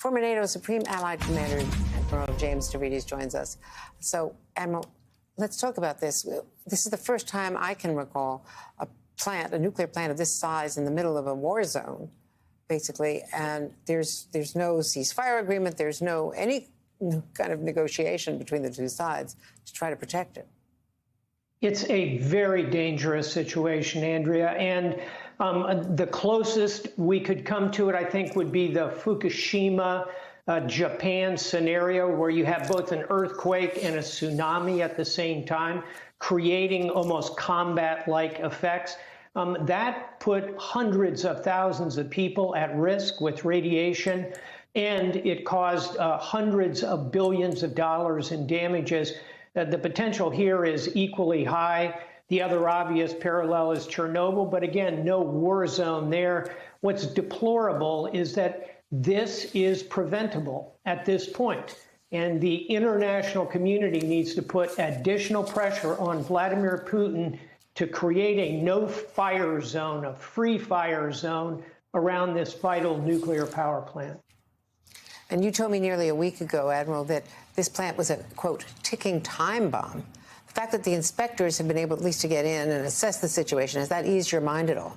Former NATO Supreme Allied Commander Admiral James Stavridis joins us. So, Admiral, let's talk about this. This is the first time I can recall a nuclear plant of this size in the middle of a war zone, basically, and there's no ceasefire agreement. There's any kind of negotiation between the two sides to try to protect it. It's a very dangerous situation, Andrea, and the closest we could come to it, I think, would be the Fukushima, Japan scenario, where you have both an earthquake and a tsunami at the same time, creating almost combat-like effects. That put hundreds of thousands of people at risk with radiation, and it caused hundreds of billions of dollars in damages. The potential here is equally high. The other obvious parallel is Chernobyl, but again, no war zone there. What's deplorable is that this is preventable at this point, and the international community needs to put additional pressure on Vladimir Putin to create a no-fire zone, a free fire zone around this vital nuclear power plant. And you told me nearly a week ago, Admiral, that this plant was a, quote, ticking time bomb. The fact that the inspectors have been able at least to get in and assess the situation, has that eased your mind at all?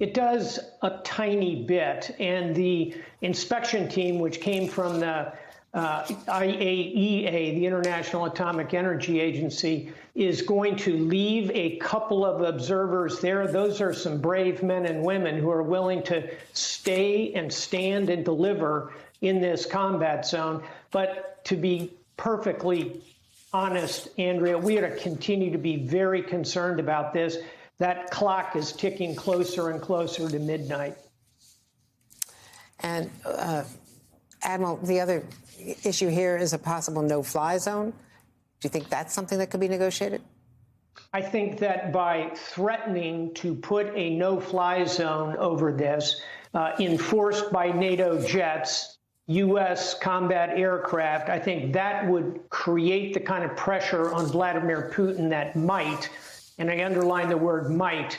It does a tiny bit. And the inspection team, which came from the IAEA, the International Atomic Energy Agency, is going to leave a couple of observers there. Those are some brave men and women who are willing to stay and stand and deliver in this combat zone. But to be perfectly honest, Andrea, we ought to continue to be very concerned about this. That clock is ticking closer and closer to midnight. And Admiral, the other issue here is a possible no-fly zone. Do you think that's something that could be negotiated? I think that by threatening to put a no-fly zone over this, enforced by NATO jets, U.S. combat aircraft, I think that would create the kind of pressure on Vladimir Putin that might, and I underline the word might,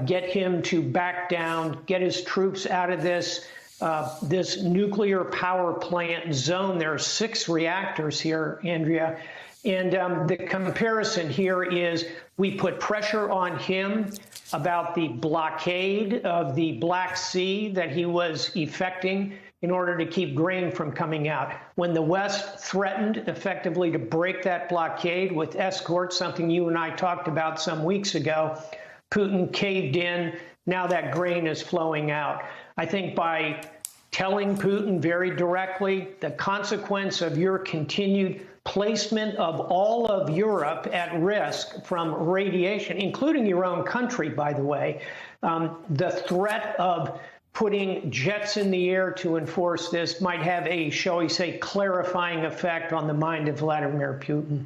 get him to back down, get his troops out of this nuclear power plant zone. There are 6 reactors here, Andrea. And the comparison here is we put pressure on him about the blockade of the Black Sea that he was effecting in order to keep grain from coming out. When the West threatened effectively to break that blockade with escorts, something you and I talked about some weeks ago, Putin caved in. Now that grain is flowing out. I think by telling Putin very directly the consequence of your continued placement of all of Europe at risk from radiation, including your own country, by the way, the threat of putting jets in the air to enforce this might have a, shall we say, clarifying effect on the mind of Vladimir Putin.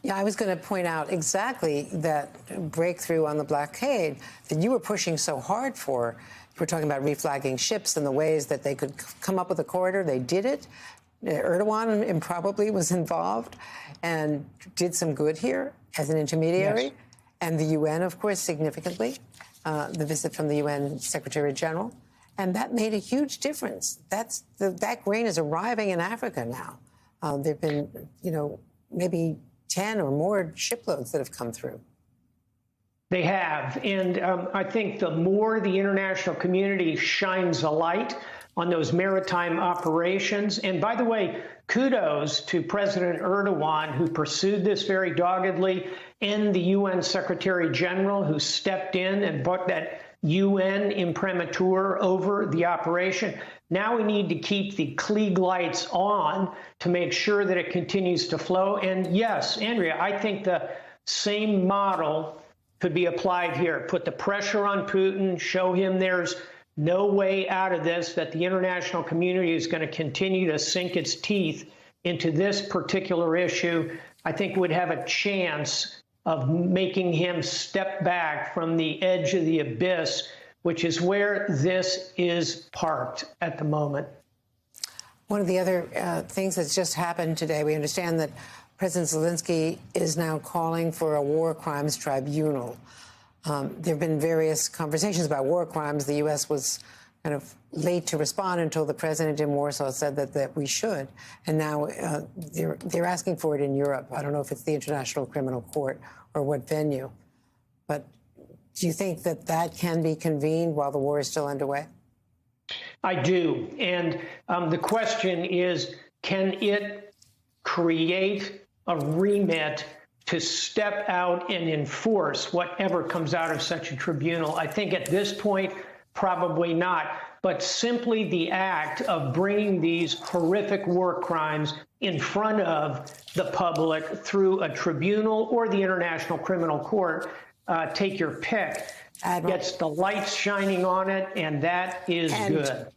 Yeah, I was going to point out exactly that breakthrough on the blockade that you were pushing so hard for. We're talking about reflagging ships and the ways that they could come up with a corridor. They did it. Erdogan improbably was involved and did some good here as an intermediary. Yes. And the UN, of course, significantly, the visit from the UN Secretary General. And that made a huge difference. That grain is arriving in Africa now. There have been, maybe 10 or more shiploads that have come through. They have. And I think the more the international community shines a light on those maritime operations, and by the way, kudos to President Erdogan, who pursued this very doggedly, and the UN Secretary General, who stepped in and brought that UN imprimatur over the operation. Now we need to keep the Klieg lights on to make sure that it continues to flow. And yes, Andrea, I think the same model could be applied here. Put the pressure on Putin, show him there's no way out of this, that the international community is going to continue to sink its teeth into this particular issue. I think would have a chance of making him step back from the edge of the abyss, which is where this is parked at the moment. One of the other things that's just happened today, we understand that President Zelensky is now calling for a war crimes tribunal. There have been various conversations about war crimes. The U.S. was kind of late to respond until the president in Warsaw said that we should. And now they're asking for it in Europe. I don't know if it's the International Criminal Court or what venue. But do you think that that can be convened while the war is still underway? I do. And the question is, can it create a remit to step out and enforce whatever comes out of such a tribunal? I think at this point, probably not. But simply the act of bringing these horrific war crimes in front of the public through a tribunal or the International Criminal Court, take your pick, Admiral, gets the lights shining on it, and that is good.